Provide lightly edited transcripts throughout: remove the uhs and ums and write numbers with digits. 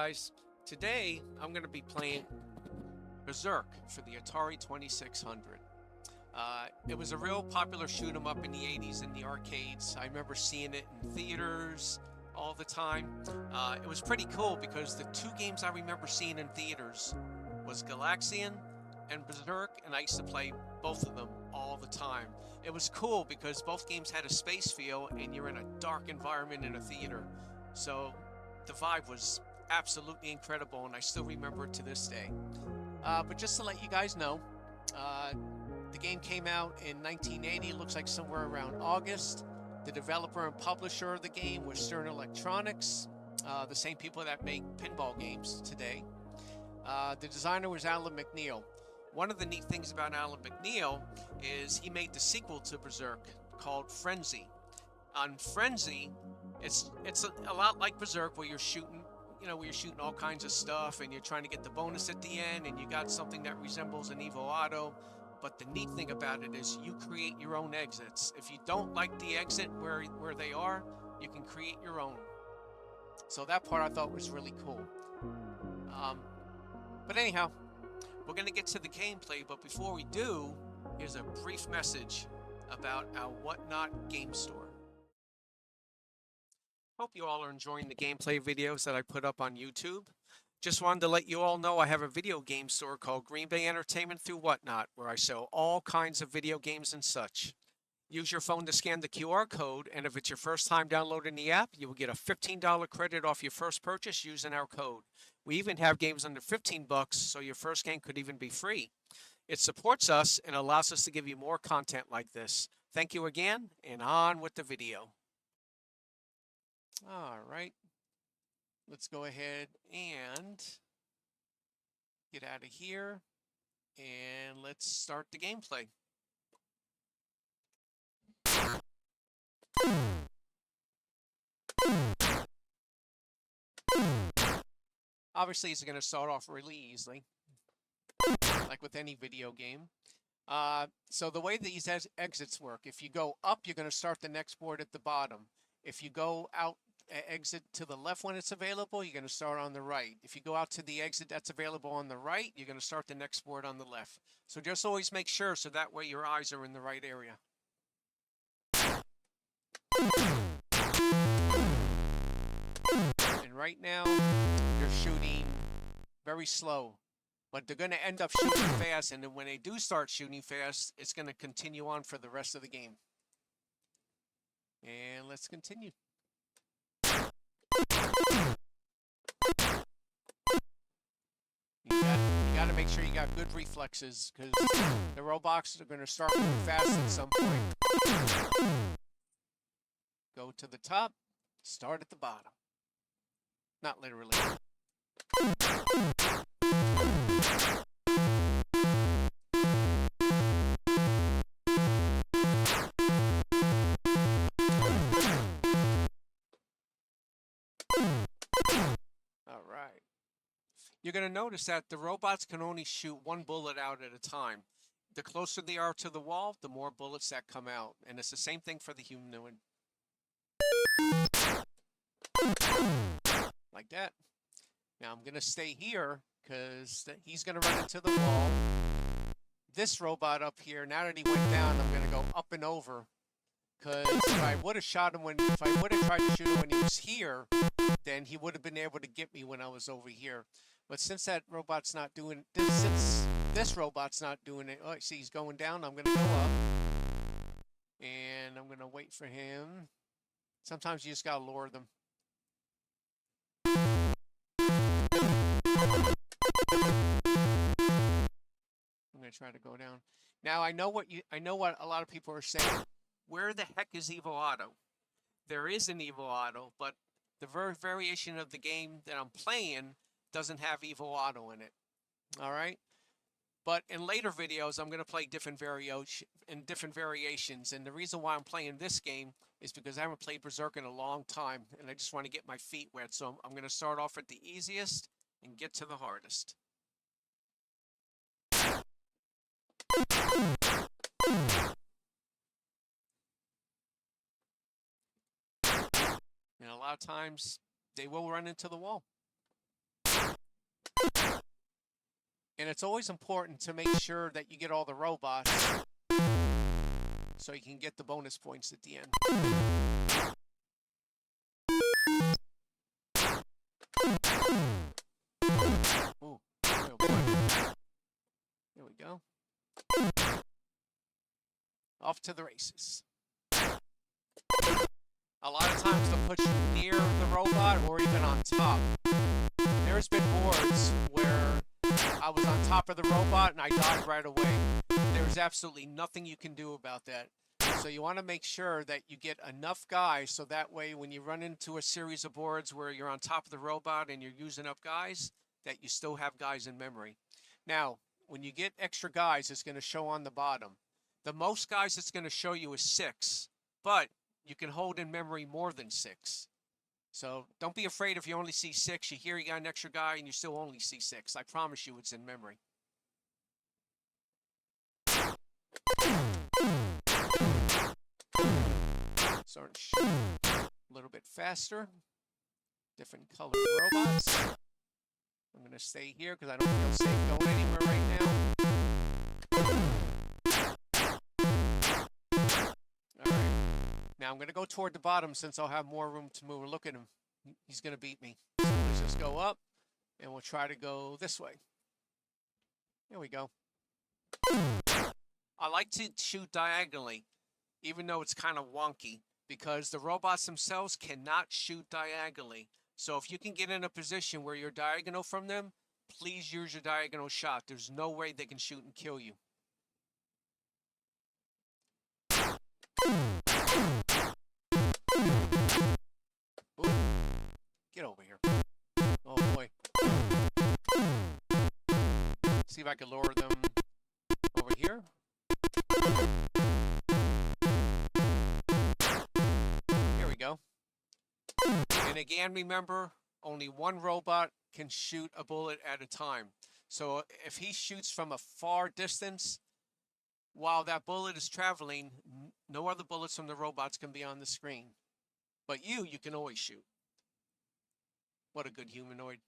guys, today I'm going to be playing Berzerk for the Atari 2600. It was a real popular shoot 'em up in the 80s in the arcades. I remember seeing it in theaters all the time. It was pretty cool because the two games I remember seeing in theaters was Galaxian and Berzerk, and I used to play both of them all the time. It was cool because both games had a space feel and you're in a dark environment in a theater. So the vibe was absolutely incredible, and I still remember it to this day. But just to let you guys know, the game came out in 1980, looks like somewhere around August. The developer and publisher of the game was Stern Electronics, the same people that make pinball games today. The designer was Alan McNeil. One of the neat things about Alan McNeil is he made the sequel to Berzerk called Frenzy. On Frenzy, it's a lot like Berzerk, where you're shooting, where you're shooting all kinds of stuff and you're trying to get the bonus at the end, and you got something that resembles an Evo Auto. But the neat thing about it is you create your own exits. If you don't like the exit where they are, you can create your own. So that part I thought was really cool. But anyhow, we're going to get to the gameplay, but before we do, here's a brief message about our Whatnot game store. Hope you all are enjoying the gameplay videos that I put up on YouTube. Just wanted to let you all know I have a video game store called Green Bay Entertainment through Whatnot, where I sell all kinds of video games and such. Use your phone to scan the QR code, and if it's your first time downloading the app, you will get a $15 credit off your first purchase using our code. We even have games under 15 bucks, so your first game could even be free. It supports us and allows us to give you more content like this. Thank you again, and on with the video. All right, let's go ahead and get out of here, and let's start the gameplay. Obviously, it's going to start off really easily, like with any video game. So the way these exits work, if you go up, you're going to start the next board at the bottom. If you go out, exit to the left when it's available, you're going to start on the right. If you go out to the exit that's available on the right, you're going to start the next board on the left. So just always make sure, so that way your eyes are in the right area. And right now, they're shooting very slow, but they're going to end up shooting fast, and then when they do start shooting fast, it's going to continue on for the rest of the game. And let's continue. You got to make sure you got good reflexes, because the robots are going to start moving fast at some point. Go to the top, start at the bottom. Not literally. You're going to notice that the robots can only shoot one bullet out at a time. The closer they are to the wall, the more bullets that come out. And it's the same thing for the human. Like that. Now I'm going to stay here because he's going to run into the wall. This robot up here, now that he went down, I'm going to go up and over. Because if I would have shot him if I would have tried to shoot him when he was here, then he would have been able to get me when I was over here. But since that robot's not doing this, since this robot's not doing it, oh, see, he's going down. I'm going to go up, and I'm going to wait for him. Sometimes you just got to lure them. I'm going to try to go down. Now I know what a lot of people are saying. Where the heck is Evo Auto? There is an Evo Auto, but the variation of the game that I'm playing doesn't have Evo Auto in it. All right? But in later videos, I'm going to play different variations. And the reason why I'm playing this game is because I haven't played Berzerk in a long time, and I just want to get my feet wet. So I'm going to start off at the easiest and get to the hardest. And a lot of times, they will run into the wall. And it's always important to make sure that you get all the robots so you can get the bonus points at the end. Ooh, oh boy. There we go. Off to the races. A lot of times they'll put you near the robot or even on top. There's been boards where I was on top of the robot and I died right away. There's absolutely nothing you can do about that. So you want to make sure that you get enough guys so that way when you run into a series of boards where you're on top of the robot and you're using up guys, that you still have guys in memory. Now, when you get extra guys, it's going to show on the bottom. The most guys it's going to show you is 6, but you can hold in memory more than 6. So don't be afraid if you only see 6. You hear you got an extra guy and you still only see 6. I promise you it's in memory. Starting to shoot a little bit faster. Different colored robots. I'm going to stay here because I don't feel safe going anywhere right now. Alright. Now I'm going to go toward the bottom since I'll have more room to move. Look at him. He's going to beat me. So let's just go up and we'll try to go this way. There we go. I like to shoot diagonally, even though it's kind of wonky, because the robots themselves cannot shoot diagonally. So if you can get in a position where you're diagonal from them, please use your diagonal shot. There's no way they can shoot and kill you. Ooh. Get over here. Oh boy. See if I can lower them over here. Here we go. And again, remember, only one robot can shoot a bullet at a time. So if he shoots from a far distance, while that bullet is traveling, no other bullets from the robots can be on the screen. But you can always shoot. What a good humanoid.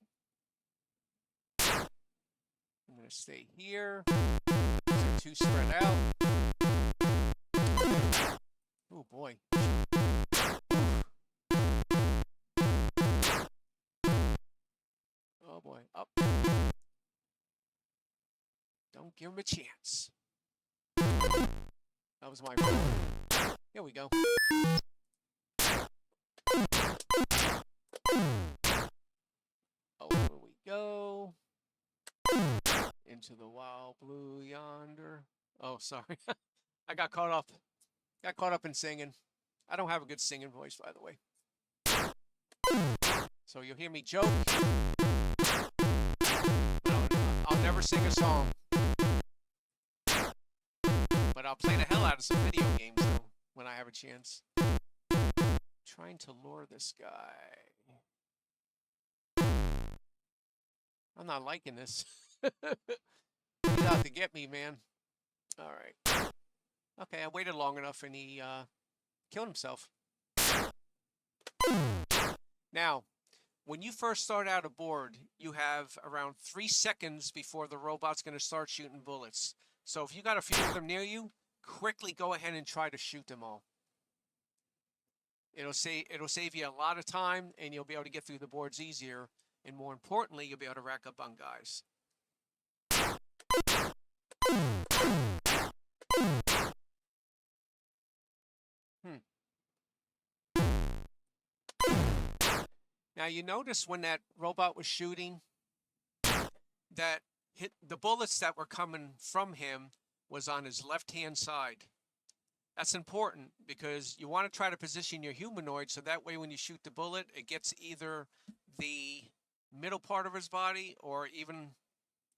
I'm going to stay here. They're too spread out. Oh boy. Oh boy. Up. Don't give him a chance. That was my fault. Here we go. Over we go. Into the wild blue yonder. Oh, sorry. I got caught up. Got caught up in singing. I don't have a good singing voice, by the way. So you'll hear me joke. I'll never sing a song. But I'll play the hell out of some video games though, when I have a chance. Trying to lure this guy. I'm not liking this. He's out to get me, man. All right. Okay, I waited long enough and he killed himself. Now, when you first start out a board, you have around 3 seconds before the robot's going to start shooting bullets. So if you got a few of them near you, quickly go ahead and try to shoot them all. It'll save you a lot of time and you'll be able to get through the boards easier. And more importantly, you'll be able to rack up on guys. Now you notice when that robot was shooting that the bullets that were coming from him was on his left-hand side. That's important because you want to try to position your humanoid so that way when you shoot the bullet, it gets either the middle part of his body or even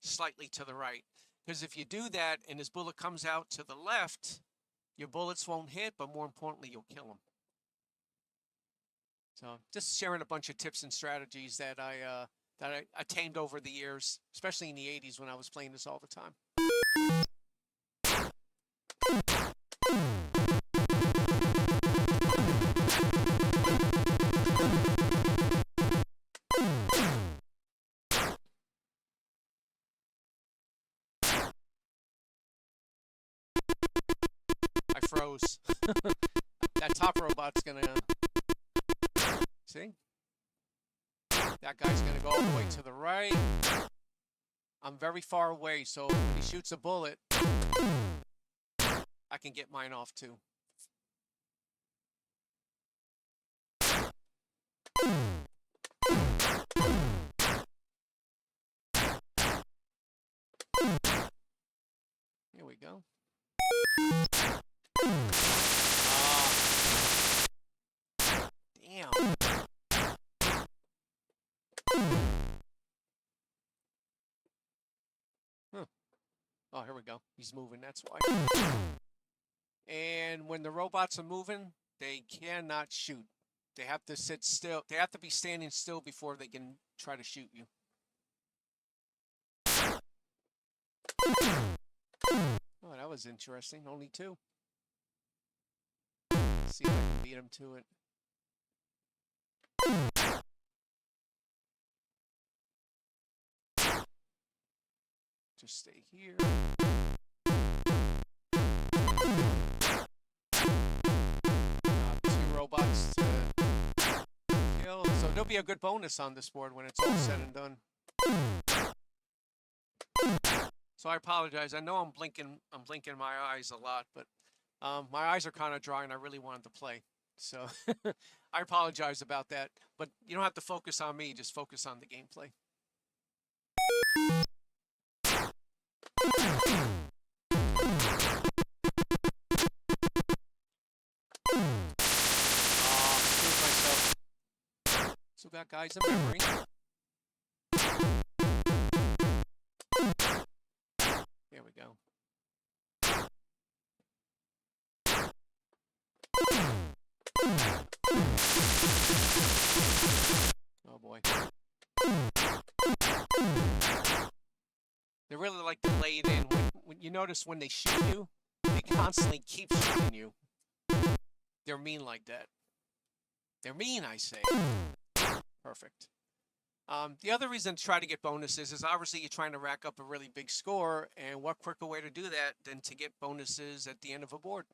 slightly to the right. Because if you do that and his bullet comes out to the left, your bullets won't hit, but more importantly, you'll kill him. So just sharing a bunch of tips and strategies that I attained over the years, especially in the 80s when I was playing this all the time. froze. That top robot's gonna... See? That guy's gonna go all the way to the right. I'm very far away, so when he shoots a bullet, I can get mine off too. Here we go. Damn. Huh. Oh, here we go. He's moving, that's why. And when the robots are moving, they cannot shoot. They have to sit still. They have to be standing still before they can try to shoot you. Oh, that was interesting. Only 2. Let's see if I can beat him to it. Just stay here. 2 robots to kill. So there'll be a good bonus on this board when it's all said and done. So I apologize. I know I'm blinking my eyes a lot, but my eyes are kind of dry and I really wanted to play. So I apologize about that. But you don't have to focus on me, just focus on the gameplay. Screwed myself. Still got guys in memory. There we go. Oh boy. They really like to lay it in. When you notice when they shoot you, they constantly keep shooting you. They're mean like that. They're mean, I say. Perfect. The other reason to try to get bonuses is obviously you're trying to rack up a really big score, and what quicker way to do that than to get bonuses at the end of a board?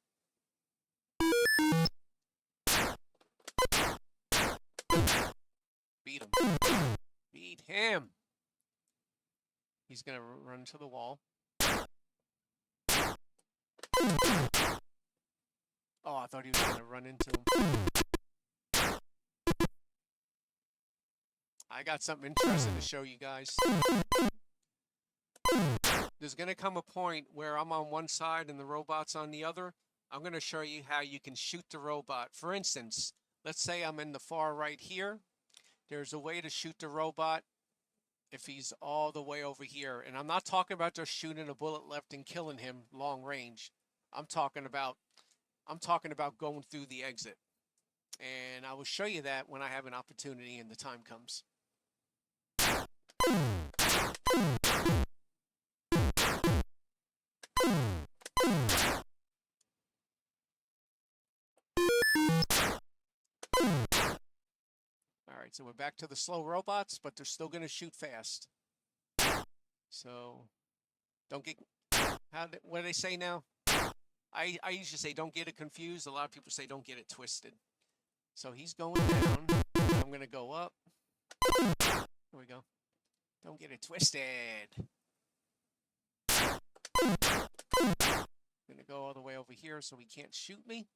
Beat him. Beat him. He's going to run to the wall. Oh, I thought he was going to run into him. I got something interesting to show you guys. There's going to come a point where I'm on one side and the robot's on the other. I'm going to show you how you can shoot the robot. For instance, let's say I'm in the far right here. There's a way to shoot the robot if he's all the way over here. And I'm not talking about just shooting a bullet left and killing him long range. I'm talking about going through the exit. And I will show you that when I have an opportunity and the time comes. All right, so we're back to the slow robots, but they're still going to shoot fast. So don't get, what do they say now? I usually say don't get it confused. A lot of people say don't get it twisted. So he's going down. I'm going to go up. There we go. Don't get it twisted. I'm going to go all the way over here so he can't shoot me.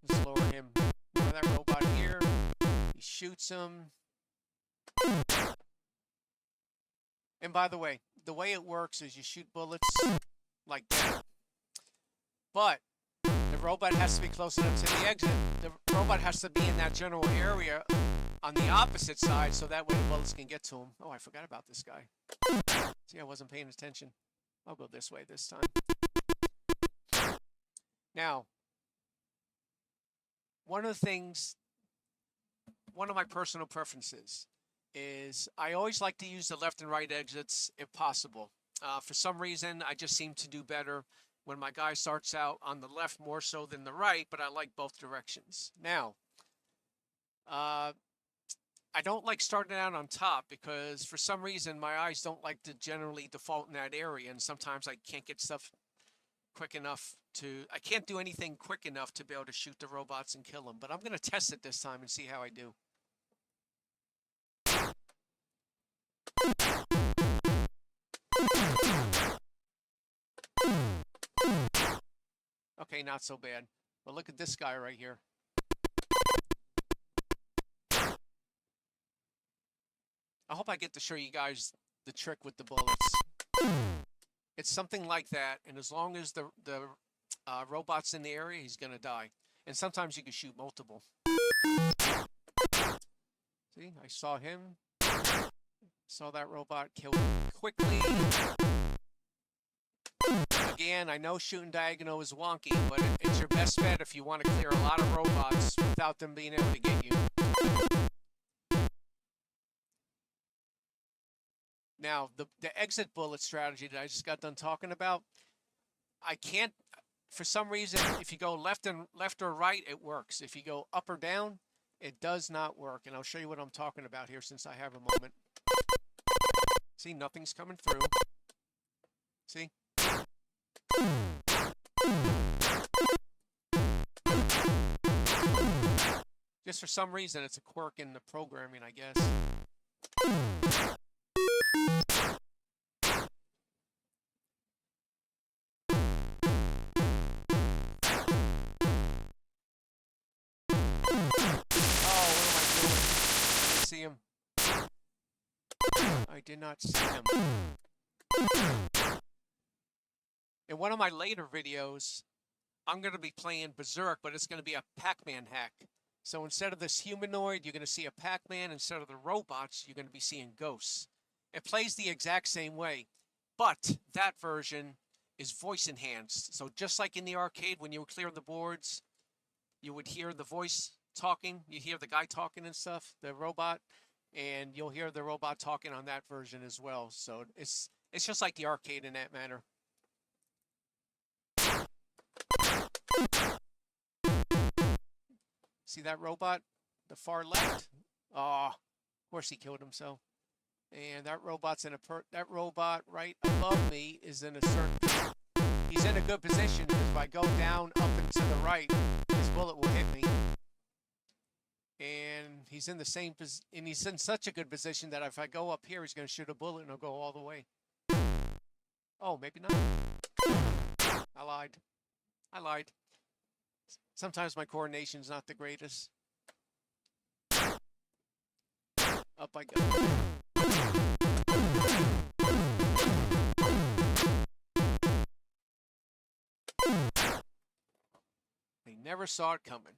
Just lower him. Lower that robot here. He shoots him. And by the way it works is you shoot bullets like that. But the robot has to be close enough to the exit. The robot has to be in that general area on the opposite side so that way the bullets can get to him. Oh, I forgot about this guy. See, I wasn't paying attention. I'll go this way this time. Now, one of my personal preferences is I always like to use the left and right exits if possible. For some reason, I just seem to do better when my guy starts out on the left more so than the right, but I like both directions. Now, I I don't like starting out on top because for some reason my eyes don't like to generally default in that area, and sometimes I can't get stuff quick enough to, I can't do anything quick enough to be able to shoot the robots and kill them, but I'm going to test it this time and see how I do. Okay, not so bad. But look at this guy right here. I hope I get to show you guys the trick with the bullets. It's something like that, and as long as the robot's in the area, he's going to die. And sometimes you can shoot multiple. See, I saw him. Saw that robot kill quickly. Again, I know shooting diagonal is wonky, but it's your best bet if you want to clear a lot of robots without them being able to get you. Now, the exit bullet strategy that I just got done talking about, I can't, for some reason, if you go left or right, it works. If you go up or down, it does not work. And I'll show you what I'm talking about here since I have a moment. See, nothing's coming through. See? Just for some reason, it's a quirk in the programming, I guess. See him. I did not see him. In one of my later videos, I'm going to be playing Berzerk, but it's going to be a Pac-Man hack. So instead of this humanoid, you're going to see a Pac-Man. Instead of the robots, you're going to be seeing ghosts. It plays the exact same way, but that version is voice enhanced. So just like in the arcade, when you would clear the boards, you would hear the voice talking. You hear the guy talking and stuff, the robot, and you'll hear the robot talking on that version as well. So it's just like the arcade in that manner. See that robot? The far left? Oh, of course he killed himself. And that robot's in that robot right above me is in a certain, he's in a good position because if I go down, up, and to the right, his bullet will hit me. And he's in the same position, and he's in such a good position that if I go up here, he's going to shoot a bullet and it'll go all the way. Oh, maybe not. I lied. Sometimes my coordination's not the greatest. Up I go. They never saw it coming.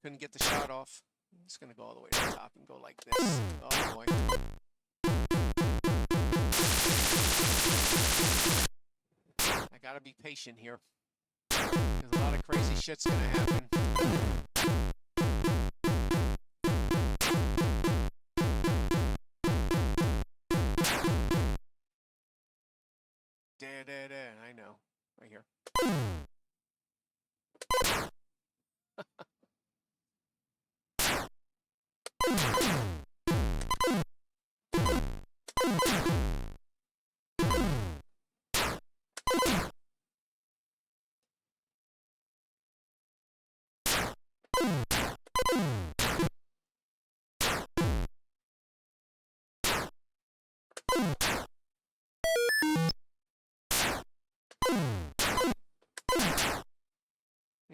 Couldn't get the shot off. It's going to go all the way to the top and go like this. Oh boy. I gotta be patient here. Because a lot of crazy shit's gonna happen. I know. Right here.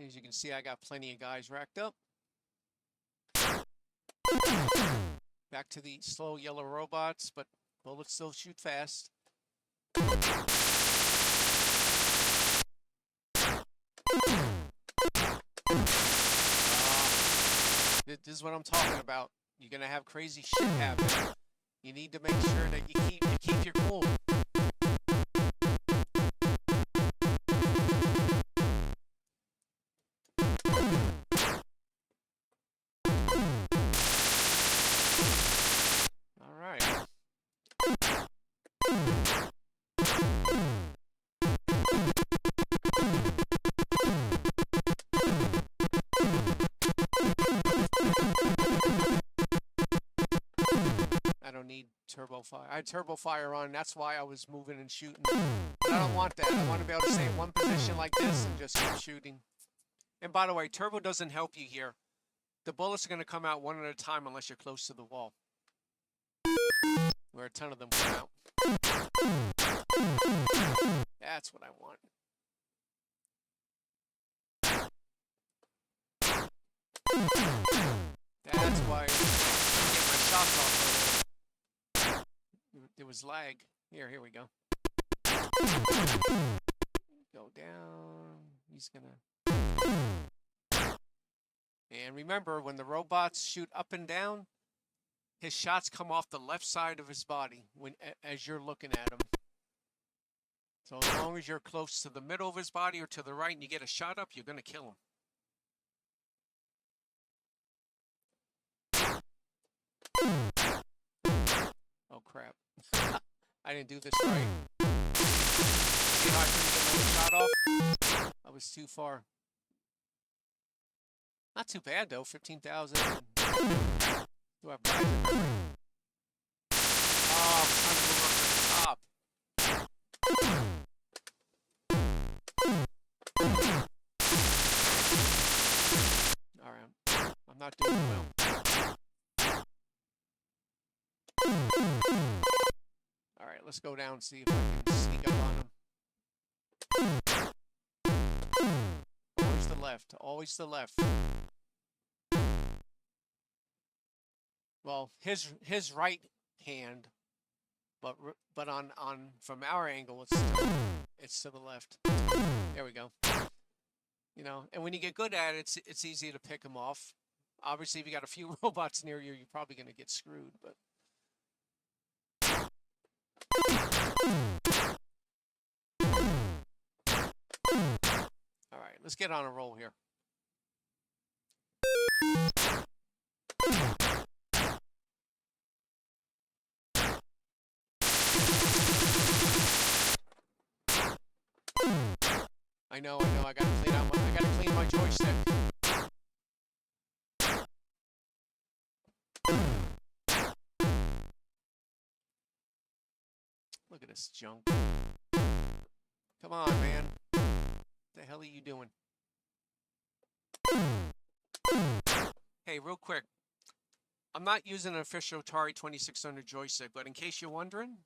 As you can see, I got plenty of guys racked up. Back to the slow yellow robots, but bullets still shoot fast. This is what I'm talking about. You're gonna have crazy shit happen. You need to make sure that you keep your cool. need turbo fire. I had turbo fire on. That's why I was moving and shooting. But I don't want that. I want to be able to stay in one position like this and just keep shooting. And by the way, turbo doesn't help you here. The bullets are going to come out one at a time unless you're close to the wall. Where a ton of them come out. That's what I want. That's why I couldn't get my shots off earlier. There was lag. Here we go. Go down. He's gonna. And remember, when the robots shoot up and down, his shots come off the left side of his body as you're looking at him. So as long as you're close to the middle of his body or to the right and you get a shot up, you're going to kill him. Oh, crap. I didn't do this right. See how I couldn't get another shot off? I was too far. Not too bad, though. 15,000. Do I have guys in there? Oh, I'm trying to move up to the top. All right. I'm not doing well. All right, let's go down and see if I can sneak up on him. Always the left. Always the left. Well, his right hand, but on from our angle, it's to the left. There we go. You know, and when you get good at it, it's easy to pick them off. Obviously, if you got a few robots near you, you're probably going to get screwed. But all right, let's get on a roll here. I know. I gotta clean my joystick. Look at this junk. Come on, man. What the hell are you doing? Hey, real quick. I'm not using an official Atari 2600 joystick, but in case you're wondering,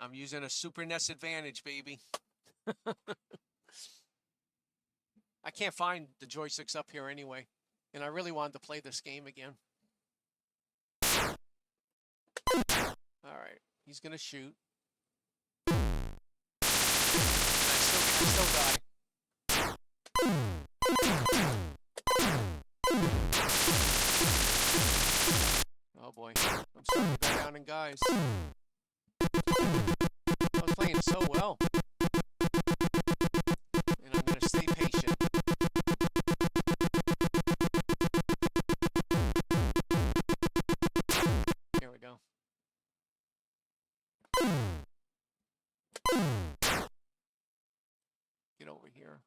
I'm using a Super NES Advantage, baby. I can't find the joysticks up here anyway, and I really wanted to play this game again. All right, he's gonna shoot. I still die. Oh boy, I'm starting to go down in guys. I was playing so well. And I'm going to stay patient. Here we go. Get over here.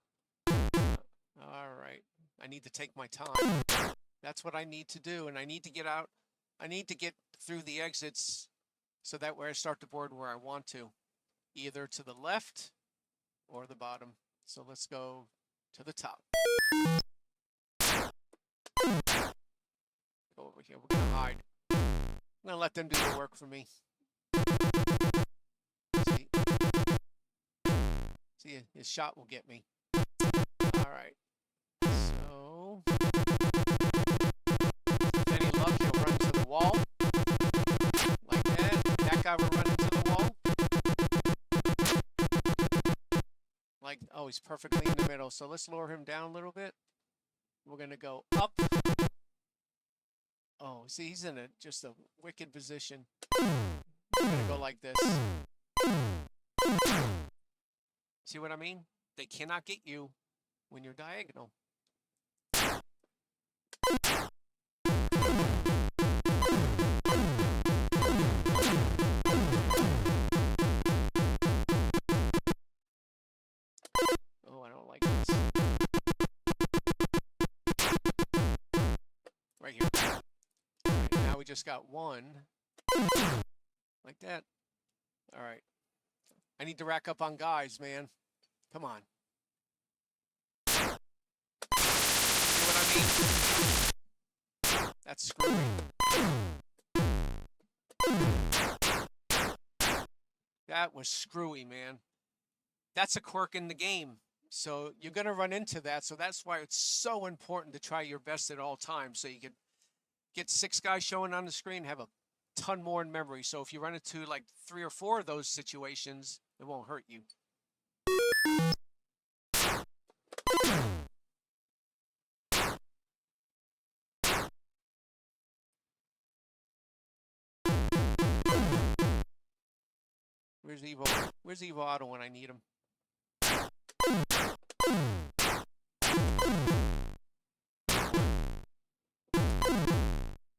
All right. I need to take my time. That's what I need to do. And I need to get out. I need to get through the exits so that way I start the board where I want to. Either to the left or the bottom. So let's go to the top. Go over here. We're going to hide. I'm going to let them do the work for me. See, his shot will get me. All right. So, with any luck, he'll run to the wall. Like that. That guy will run into the wall. Like, oh, he's perfectly in the middle. So let's lower him down a little bit. We're going to go up. Oh, see, he's in just a wicked position. We're going to go like this. See what I mean? They cannot get you when you're diagonal. Oh, I don't like this. Right here. Right, now we just got one. Like that. All right. I need to rack up on guys, man. Come on. See what I mean? That's screwy. That was screwy, man. That's a quirk in the game. So you're going to run into that. So that's why it's so important to try your best at all times. So you could get 6 guys showing on the screen, have a ton more in memory. So if you run into like 3 or 4 of those situations, it won't hurt you. Where's Evo? Where's Evo Otto when I need him?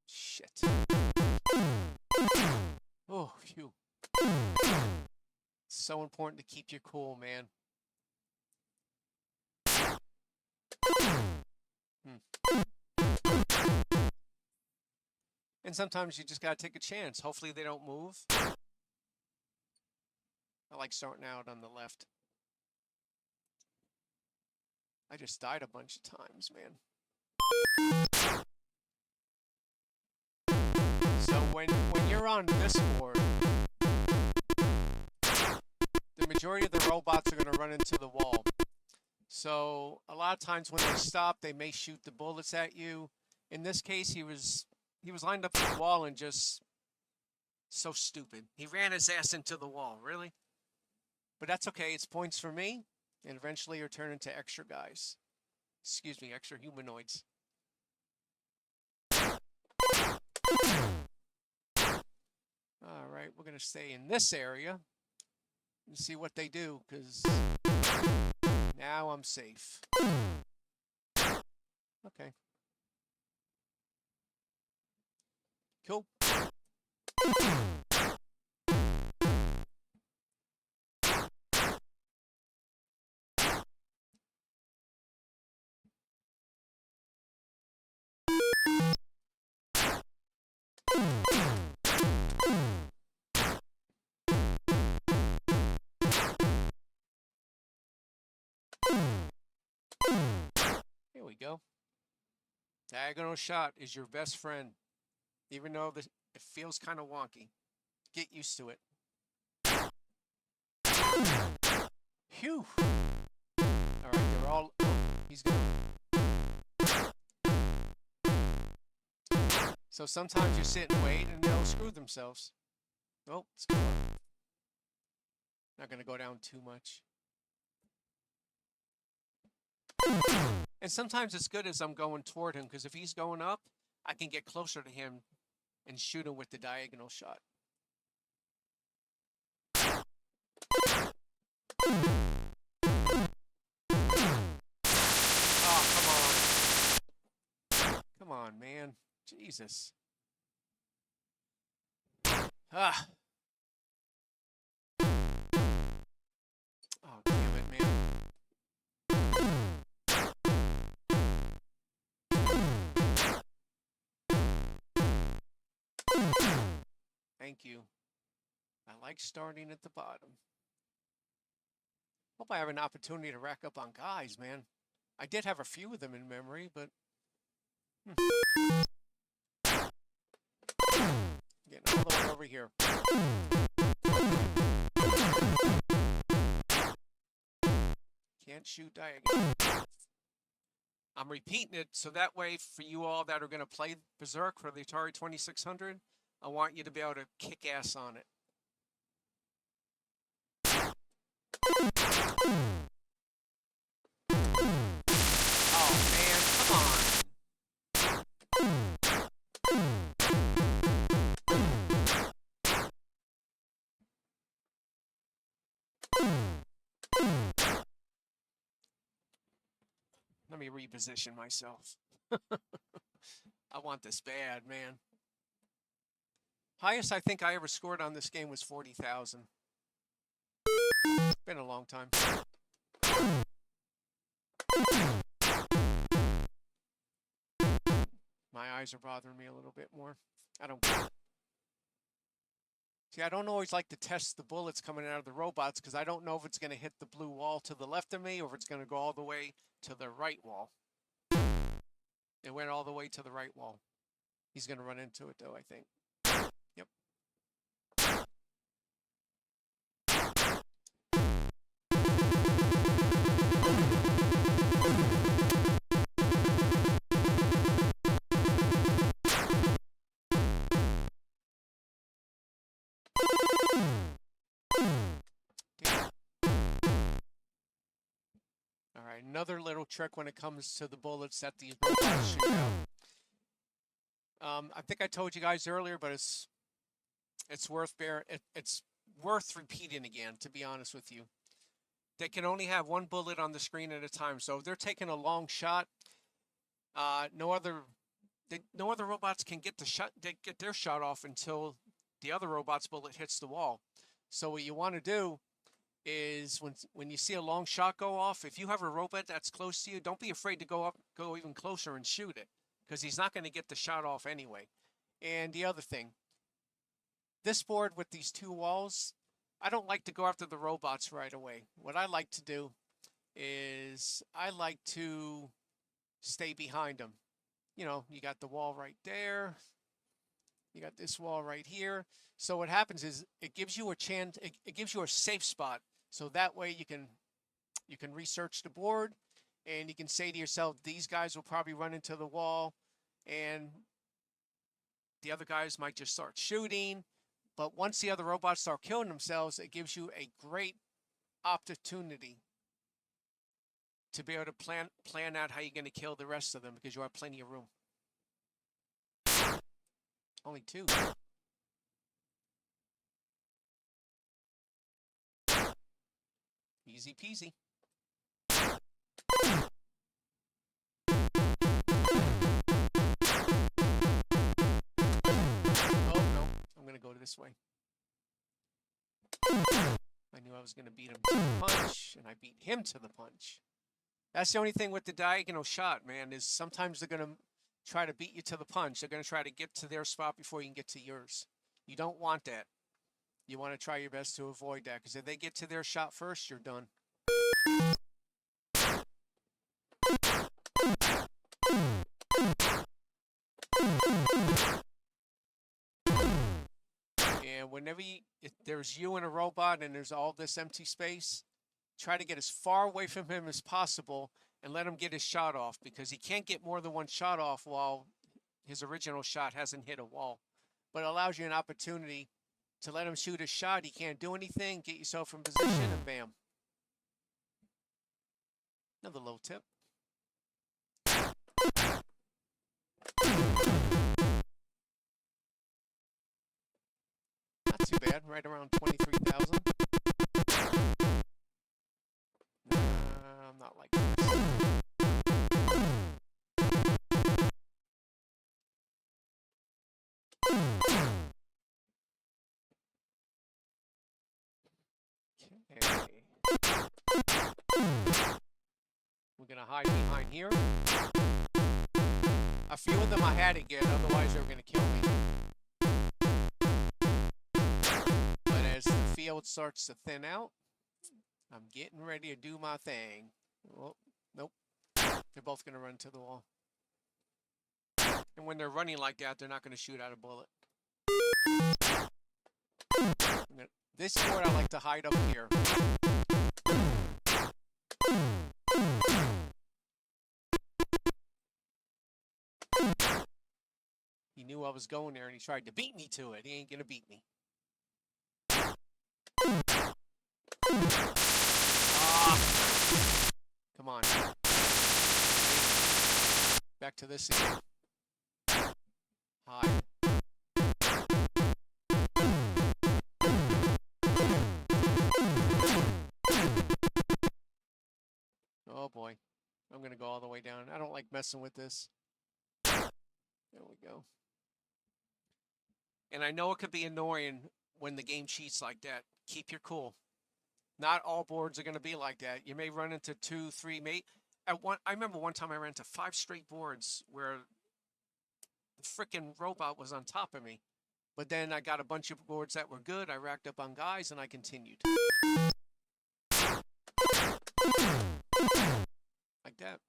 Shit. Oh, phew. It's so important to keep your cool, man. And sometimes you just gotta take a chance. Hopefully they don't move. I like starting out on the left. I just died a bunch of times, man. So when you're on this board, the majority of the robots are going to run into the wall. So a lot of times when they stop, they may shoot the bullets at you. In this case, he was lined up at the wall and just so stupid. He ran his ass into the wall, really? But that's okay. It's points for me, and eventually you'll turn into extra guys. Excuse me, extra humanoids. All right, we're going to stay in this area and see what they do, because now I'm safe. Okay. Cool. Here we go. Diagonal shot is your best friend, even though it feels kind of wonky. Get used to it. Phew. All right, they're all. Oh, he's good. So sometimes you sit and wait, and they'll screw themselves. Oh, it's good. Not going to go down too much. And sometimes it's good as I'm going toward him, because if he's going up, I can get closer to him and shoot him with the diagonal shot. Oh, come on. Come on, man. Jesus. Ah. Oh, damn it, man. Thank you. I like starting at the bottom. Hope I have an opportunity to rack up on guys, man. I did have a few of them in memory, but... Getting all the way over here. Can't shoot diagonal. I'm repeating it so that way for you all that are going to play Berzerk for the Atari 2600, I want you to be able to kick ass on it. Oh, man, come on. Let me reposition myself. I want this bad, man. Highest I think I ever scored on this game was 40,000. It's been a long time. My eyes are bothering me a little bit more. I don't care. See, I don't always like to test the bullets coming out of the robots because I don't know if it's going to hit the blue wall to the left of me or if it's going to go all the way to the right wall. It went all the way to the right wall. He's going to run into it, though, I think. Yep. All right, another little trick when it comes to the bullets that these robots shoot out. I think I told you guys earlier, but it's worth it's worth repeating again. To be honest with you, they can only have one bullet on the screen at a time. So if they're taking a long shot, no other robots can get their shot off until the other robot's bullet hits the wall. So what you want to do is when you see a long shot go off, if you have a robot that's close to you, don't be afraid to go even closer and shoot it, because he's not going to get the shot off anyway. And the other thing, this board with these two walls, I don't like to go after the robots right away. What I like to do is I like to stay behind them. You know, you got the wall right there. You got this wall right here. So what happens is it gives you a chance, it gives you a safe spot. So that way you can research the board and you can say to yourself, these guys will probably run into the wall and the other guys might just start shooting. But once the other robots start killing themselves, it gives you a great opportunity to be able to plan out how you're going to kill the rest of them, because you have plenty of room. Only two. Easy peasy. Oh, no. I'm going to go this way. I knew I was going to beat him to the punch, and I beat him to the punch. That's the only thing with the diagonal shot, man, is sometimes they're going to try to beat you to the punch. They're going to try to get to their spot before you can get to yours. You don't want that. You want to try your best to avoid that, because if they get to their shot first, you're done. And whenever if there's you and a robot and there's all this empty space, try to get as far away from him as possible and let him get his shot off, because he can't get more than one shot off while his original shot hasn't hit a wall. But it allows you an opportunity to let him shoot a shot. He can't do anything. Get yourself in position and bam. Another little tip. Not too bad. Right around 23,000. I'm not like this. Okay. We're going to hide behind here. A few of them I had to get, otherwise they were going to kill me. But as the field starts to thin out, I'm getting ready to do my thing. Oh, nope. They're both going to run to the wall. And when they're running like that, they're not going to shoot out a bullet. This board I like to hide up here. He knew I was going there and he tried to beat me to it. He ain't gonna beat me. Come on. Back to this again. Hide. Oh boy. I'm gonna go all the way down. I don't like messing with this. There we go. And I know it could be annoying when the game cheats like that. Keep your cool. Not all boards are going to be like that. You may run into 2, 3, I remember one time I ran into 5 straight boards where the frickin' robot was on top of me. But then I got a bunch of boards that were good. I racked up on guys, and I continued. Like that.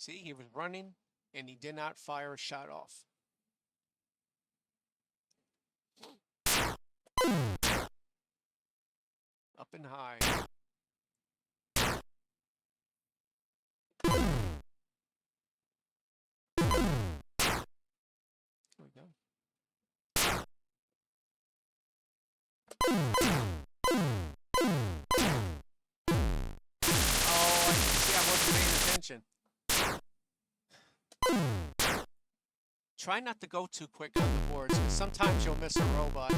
See, he was running, and he did not fire a shot off. Up and high. There we go. Oh, I see I wasn't paying attention. Try not to go too quick on the boards, because sometimes you'll miss a robot.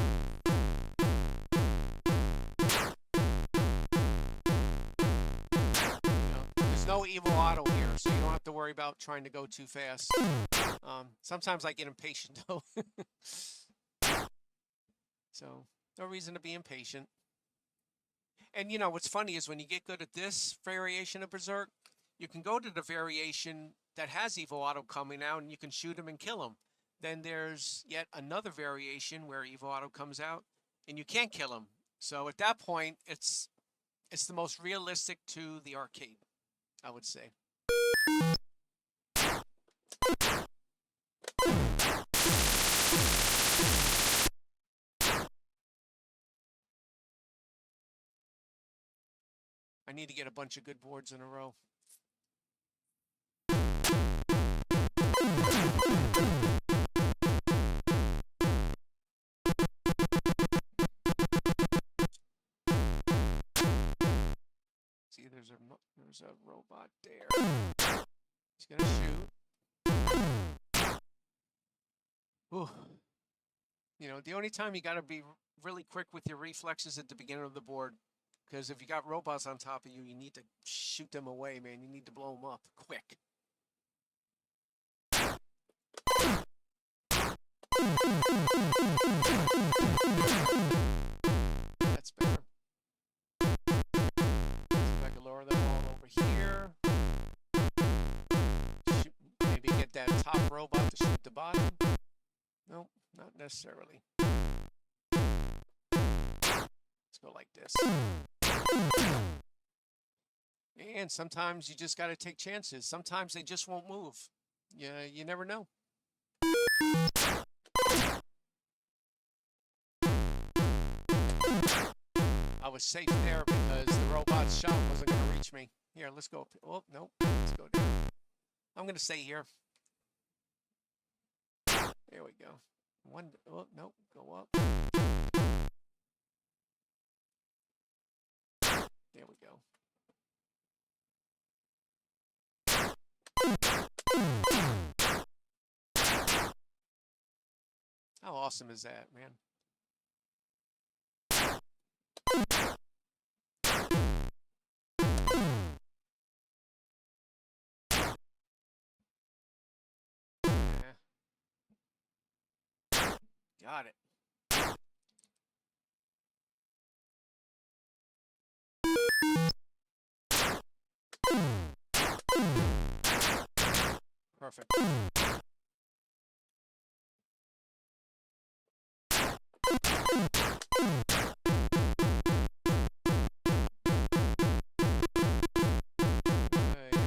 There's no evil auto here, so you don't have to worry about trying to go too fast. Sometimes I get impatient, though. So, no reason to be impatient. And, you know, what's funny is when you get good at this variation of Berzerk, you can go to the variation that has evil auto coming out, and you can shoot him and kill him. Then there's yet another variation where evil auto comes out, and you can't kill him. So at that point, it's the most realistic to the arcade, I would say. I need to get a bunch of good boards in a row. See, there's a robot there. He's gonna shoot. Ooh. You know, the only time you gotta be really quick with your reflexes at the beginning of the board, because if you got robots on top of you, you need to shoot them away, man. You need to blow them up quick. That's better. I can lower them all over here. Shoot, maybe get that top robot to shoot the bottom. Nope, not necessarily. Let's go like this. And sometimes you just got to take chances. Sometimes they just won't move. Yeah, you never know. I was safe there because the robot's shot wasn't going to reach me. Here, let's go. Oh, nope. Let's go down. I'm going to stay here. There we go. Oh, nope. Go up. There we go. How awesome is that, man? Yeah. Got it. Perfect.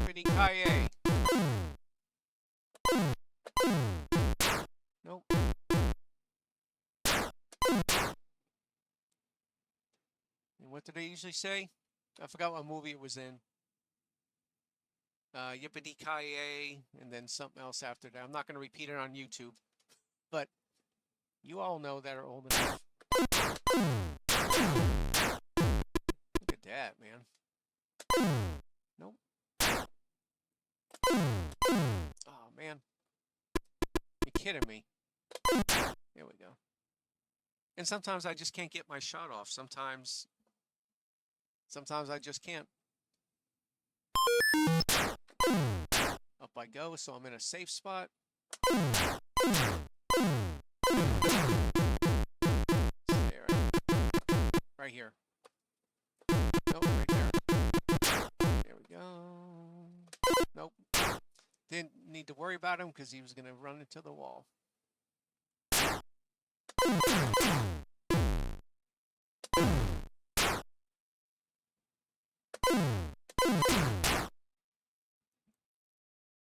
Yippee-ki-yay. Nope. And what did they usually say? I forgot what movie it was in. Yippee-ki-yay, and then something else after that. I'm not going to repeat it on YouTube, but you all know that are old enough. Look at that, man. Nope. Oh, man. You're kidding me. There we go. And sometimes I just can't get my shot off. Sometimes I just can't. Up I go, so I'm in a safe spot. There. Right here. Nope, right there. There we go. Nope. Didn't need to worry about him because he was going to run into the wall.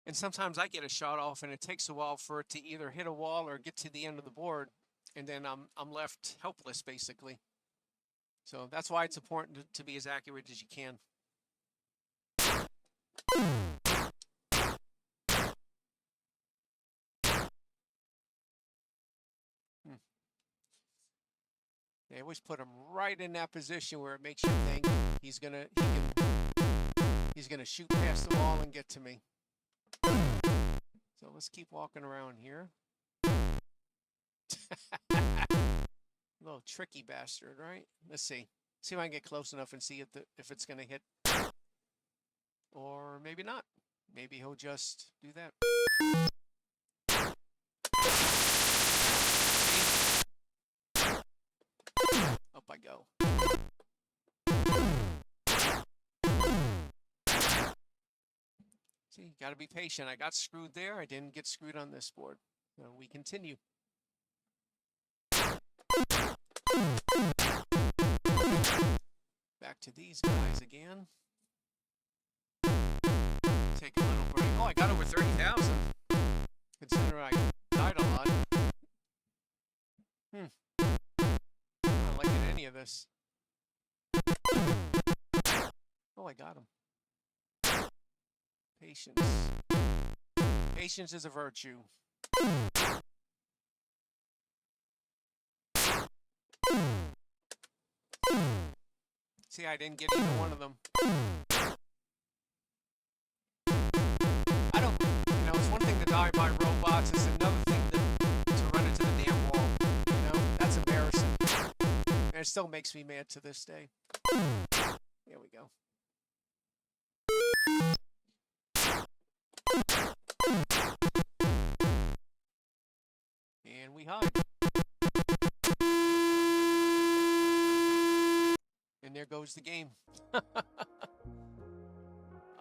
And sometimes I get a shot off and it takes a while for it to either hit a wall or get to the end of the board, and then I'm left helpless basically. So that's why it's important to be as accurate as you can. They always put him right in that position where it makes you think he's gonna shoot past the wall and get to me. So let's keep walking around here. Little tricky bastard, right? Let's see. See if I can get close enough and see if it's gonna hit. Or maybe not. Maybe he'll just do that. Up I go. See, you gotta be patient. I got screwed there. I didn't get screwed on this board. So we continue. Back to these guys again. Take a little break. Oh, I got over 30,000. Considering I died a lot. I'm not liking any of this. Oh, I got him. Patience. Patience is a virtue. See, I didn't get either one of them. I don't, it's one thing to die by robots, it's another thing to run into the damn wall. That's embarrassing. And it still makes me mad to this day. There we go. And we hide. And there goes the game.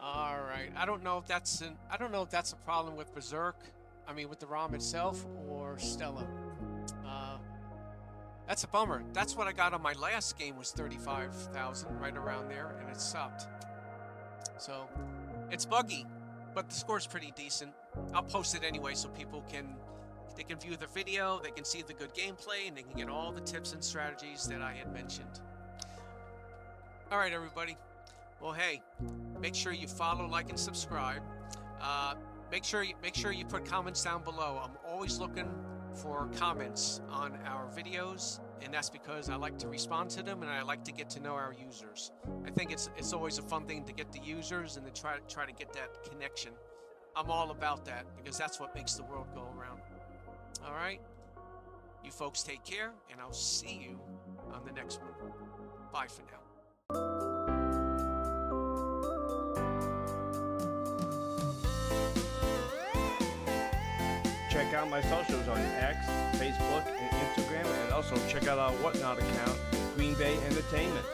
All right. I don't know if that's a problem with Berzerk. I mean, with the ROM itself or Stella. That's a bummer. That's what I got on my last game was 35,000, right around there, and it sucked. So it's buggy, but the score's pretty decent. I'll post it anyway so people can view the video, they can see the good gameplay, and they can get all the tips and strategies that I had mentioned. All right, everybody. Well, hey, make sure you follow, like, and subscribe. Make sure you put comments down below. I'm always looking for comments on our videos, and that's because I like to respond to them and I like to get to know our users. I think it's always a fun thing to get the users and to try to get that connection. I'm all about that because that's what makes the world go around. All right, you folks take care, and I'll see you on the next one. Bye for now. Check out my socials on X, Facebook, and Instagram, and also check out our Whatnot account, Green Bay Entertainment.